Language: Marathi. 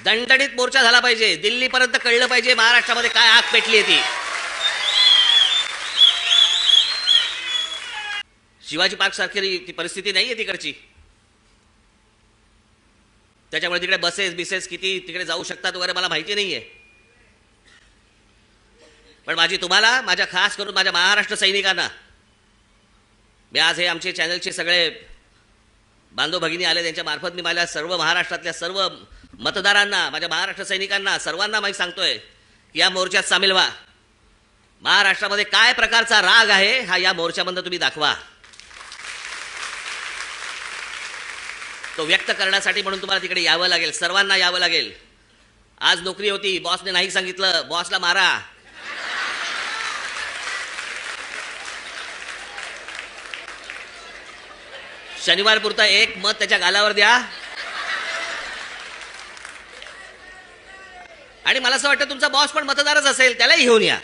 दणदणीत मोर्चा झाला पाहिजे, दिल्लीपर्यंत कळलं पाहिजे महाराष्ट्रामध्ये काय आग पेटली ती. शिवाजी पार्क सारखी ती परिस्थिती नाहीये तिकडची. त्याच्यामुळे तिकडे बसेस बिसेस किती तिकडे जाऊ शकतात वगैरे मला माहिती नाहीये. पण माझी तुम्हाला, माझ्या खास करून माझ्या महाराष्ट्र सैनिकांना, मी आज हे आमचे चॅनलचे सगळे बांधव भगिनी आले त्यांच्या मार्फत मी माझ्या सर्व महाराष्ट्रातल्या सर्व मतदारांना, माझ्या महाराष्ट्र सैनिकांना सर्वांना मी सांगतोय की या मोर्चात सामील व्हा. महाराष्ट्रामध्ये काय प्रकारचा राग आहे हा या मोर्चामधून तुम्ही दाखवा. तो व्यक्त करण्यासाठी म्हणून तुम्हाला तिकडे यावं लागेल, सर्वांना यावं लागेल. आज नोकरी होती, बॉसने नाही सांगितलं, बॉसला मारा. शनिवार पुरता एक मत त्याच्या गालावर द्या. आणि मला असं वाटतं तुमचा बॉस पण मतदारच असेल, त्यालाही घेऊन या.